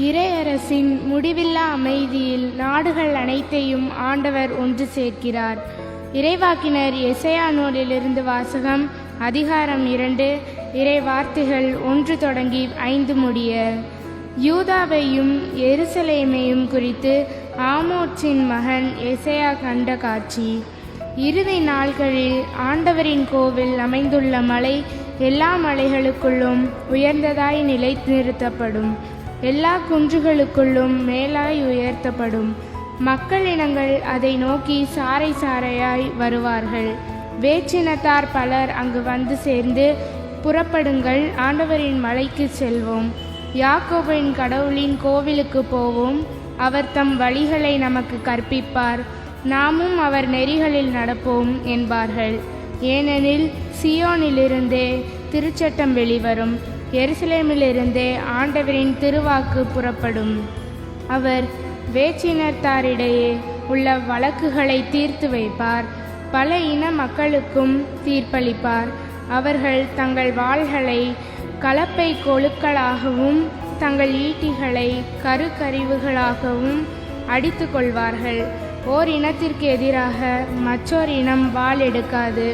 இறையரசின் முடிவில்லா அமைதியில் நாடுகள் அனைத்தையும் ஆண்டவர் ஒன்று சேர்க்கிறார். இறைவாக்கினர் எசையா நூலிலிருந்து வாசகம். அதிகாரம் 2, இறை வார்த்தைகள் 1 தொடங்கி 5 முடிய. யூதாவையும் எருசலேமையும் குறித்து ஆமோத்சின் மகன் எசையா கண்ட காட்சி. இறுதி நாள்களில் ஆண்டவரின் கோவில் அமைந்துள்ள மலை எல்லா மலைகளுக்குள்ளும் உயர்ந்ததாய் நிலைநிறுத்தப்படும், எல்லா குன்றுகளுக்குள்ளும் மேலாய் உயர்த்தப்படும். மக்களினங்கள் அதை நோக்கி சாறை சாறையாய் வருவார்கள். வேற்றினத்தார் பலர் அங்கு வந்து சேர்ந்து, புறப்படுங்கள், ஆண்டவரின் மலைக்கு செல்வோம், யாக்கோபின் கடவுளின் கோவிலுக்கு போவோம், அவர் தம் வழிகளை நமக்கு கற்பிப்பார், நாமும் அவர் நெறிகளில் நடப்போம் என்பார்கள். ஏனெனில் சியோனிலிருந்தே திருச்சட்டம் வெளிவரும், எருசலேமிலிருந்தே ஆண்டவரின் திருவாக்கு புறப்படும். அவர் வேற்றினத்தாரிடையே உள்ள வழக்குகளை தீர்த்து வைப்பார், பல இன மக்களுக்கும் தீர்ப்பளிப்பார். அவர்கள் தங்கள் வாள்களை கலப்பை கொழுக்களாகவும் தங்கள் ஈட்டிகளை கருக்கரிவுகளாகவும் அடித்து கொள்வார்கள். ஓர் இனத்திற்கு எதிராக மற்றொரு இனம் வாள் எடுக்காது.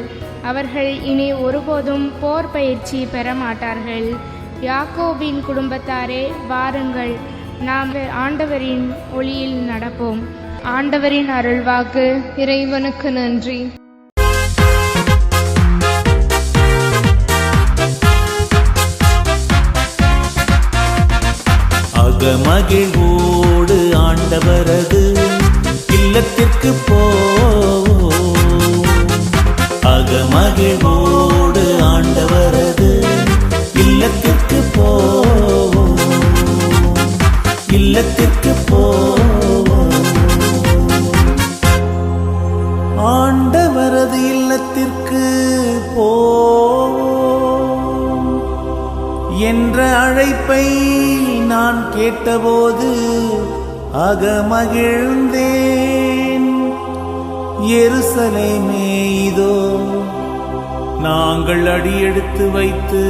அவர்கள் இனி ஒருபோதும் போர் பயிற்சி பெற மாட்டார்கள். யாக்கோபின் குடும்பத்தாரே, வாருங்கள், நாம் ஆண்டவரின் ஒளியில் நடப்போம். ஆண்டவரின் அருள்வாக்கு. இறைவனுக்கு நன்றி. அகமகிழ்வோடு ஆண்டவரது இல்லத்திற்கு போவோம். அகமகிழ்வோடு ஆண்டவரது இல்லத்திற்கு போவோம். இல்லத்திற்கு போவோம். ஆண்டவரது இல்லத்திற்கு போவோம் என்ற அழைப்பை நான் கேட்டபோது அகமகிழ்ந்தேன். எருசலேமே, இதோ நாங்கள் அடியெடுத்து வைத்து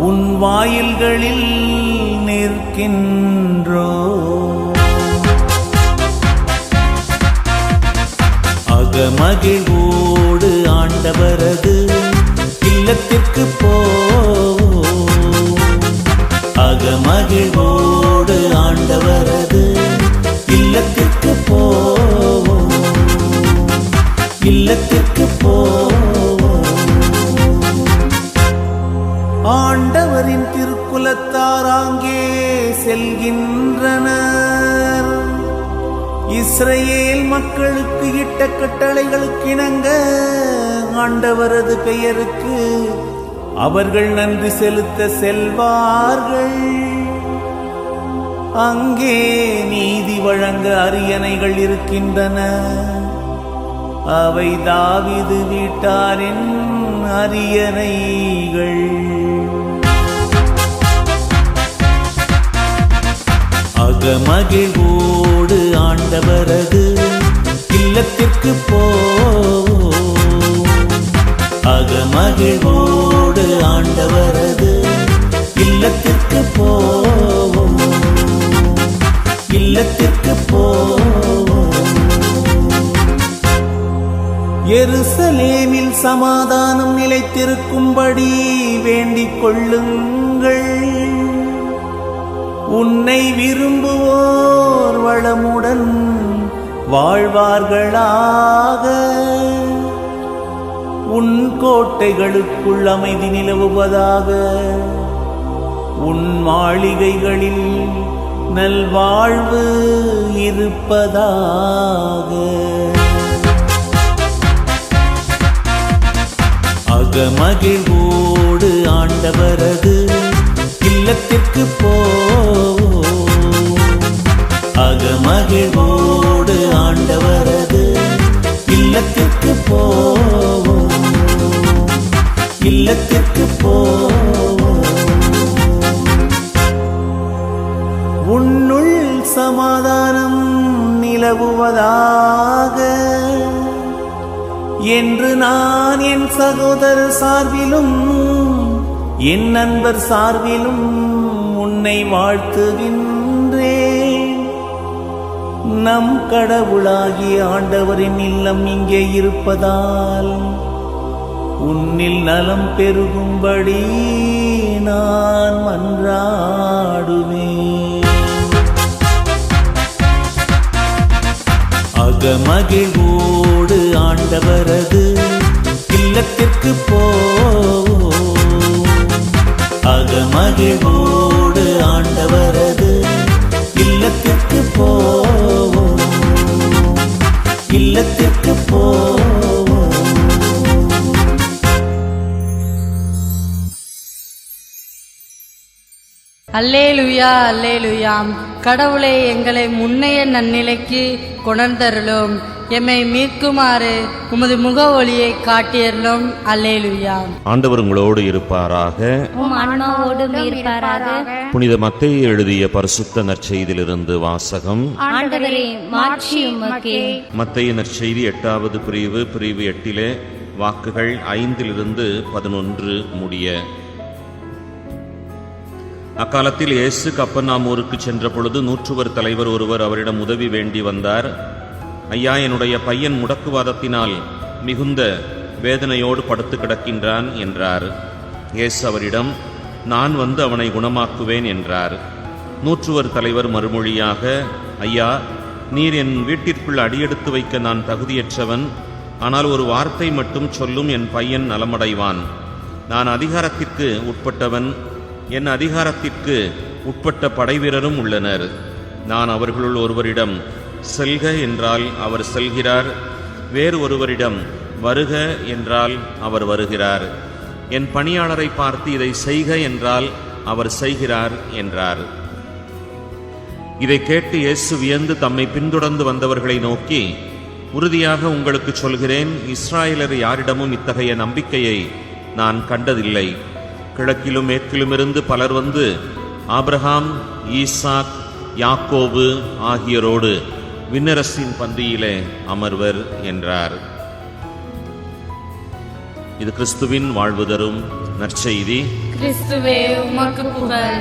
உன் வாயில்களில் நிற்கின்றோம். அகமகிழ்வோடு ஆண்டவரது இல்லத்திற்கு போவோம். அகமகிழ்வோடு ஆண்டவரது இல்லத்திற்கு போவோம். இல்லத்திற்கு போவோம். ஆண்டவரின் திருக்குலத்தார் அங்கே செல்கின்றனர். இஸ்ரவேல் மக்களுக்கு இட்ட கட்டளைகளுக்கு இணங்க ஆண்டவரது பெயருக்கு அவர்கள் நன்றி செலுத்த செல்வார்கள். அங்கே நீதி வழங்க அரியணைகள் இருக்கின்றன. அவை தாவீது வீட்டாரின் அரியணைகள். அகமகிழ்வோடு ஆண்டவரது இல்லத்திற்கு போவோம். அகமகிழ்வோடு ஆண்டவரது இல்லத்திற்கு போவோம். இல்லத்திற்கு போவோம். எருசலேமில் சமாதானம் நிலைத்திருக்கும்படி வேண்டிக் கொள்ளுங்கள். உன்னை விரும்புவோர் வளமுடன் வாழ்வார்களாக. உன் கோட்டைகளுக்குள் அமைதி நிலவுவதாக. உன் மாளிகைகளில் நல்வாழ்வு இருப்பதாக. அகமகிழ்வோடு ஆண்டவரது இல்லத்திற்கு போவோம். அகமகிழ்வோடு ஆண்டவரது இல்லத்திற்கு போவோம். இல்லத்திற்கு போவோம். உன்னுள் சமாதானம் நிலவுவதாக என்று நான் என் சகோதரர் சார்பிலும் என் நண்பர் சார்பிலும் உன் உன்னை வாழ்த்துகின்றேன். நம் கடவுளாகிய ஆண்டவரின் இல்லம் இங்கே இருப்பதால் உன்னில் நலம் பெருகும்படி நான் மன்றாடுவேன். அகமகிழ்வோடு ஆண்டவரது இல்லத்திற்கு போவோம். அகமகிழ்வோடு ஆண்டவரது இல்லத்திற்கு போவோம். இல்லத்திற்கு போவோம். அல்லேலுயா அல்லேலுயாம். கடவுளே, எங்களை முன்னைய நன்னிலைக்கு கொணர்ந்தருளும். எம்மை மீட்குமாறு உமது முக ஒளியை காட்டியருளும். அல்லேலுயா. ஆண்டவர் உங்களோடு இருப்பாராக. உம் ஆன்மாவோடும் இருப்பாராக. புனித மத்தேயு எழுதிய பரிசுத்த நற்செய்தியிலிருந்து வாசகம். ஆண்டவரே, மாட்சி உமக்கே. மத்தேயு நற்செய்தி 8வது பிரிவு 8 வாக்குகள் 5 11 முடிய. அக்காலத்தில் இயேசு கப்பர்நாமூருக்கு சென்ற பொழுது நூற்றுவர் தலைவர் ஒருவர் அவரிடம் உதவி வேண்டி வந்தார். ஐயா, என்னுடைய பையன் முடக்குவாதத்தினால் மிகுந்த வேதனையோடு படுத்து கிடக்கின்றான் என்றார். இயேசு அவரிடம், நான் வந்து அவனை குணமாக்குவேன் என்றார். நூற்றுவர் தலைவர் மறுமொழியாக, ஐயா, நீர் என் வீட்டிற்குள் அடியெடுத்து வைக்க நான் தகுதியற்றவன். ஆனால் ஒரு வார்த்தை மட்டும் சொல்லும், என் பையன் நலமடைவான். நான் அதிகாரத்திற்கு உட்பட்டவன். என் அதிகாரத்திற்கு உட்பட்ட படைவீரரும் உள்ளனர். நான் அவர்களுள் ஒருவரிடம் செல்க என்றால் அவர் செல்கிறார், வேறு ஒருவரிடம் வருக என்றால் அவர் வருகிறார். என் பணியாளரை பார்த்து இதை செய்க என்றால் அவர் செய்கிறார் என்றார். இதை கேட்டு இயேசு வியந்து தம்மை பின்தொடர்ந்து வந்தவர்களை நோக்கி, உறுதியாக உங்களுக்கு சொல்கிறேன், இஸ்ராயலர் யாரிடமும் இத்தகைய நம்பிக்கையை நான் கண்டதில்லை. கிழக்கிலும் மேற்கிலுமிருந்து பலர் வந்து ஆபிரகாம், ஈசாக், யாக்கோபு ஆகியோரோடு விண்ணரசின் பந்தியிலே அமர்வர் என்றார். இது கிறிஸ்துவின் வாழ்வு தரும் நற்செய்தி. கிறிஸ்துவே, உமக்கு புகழ்.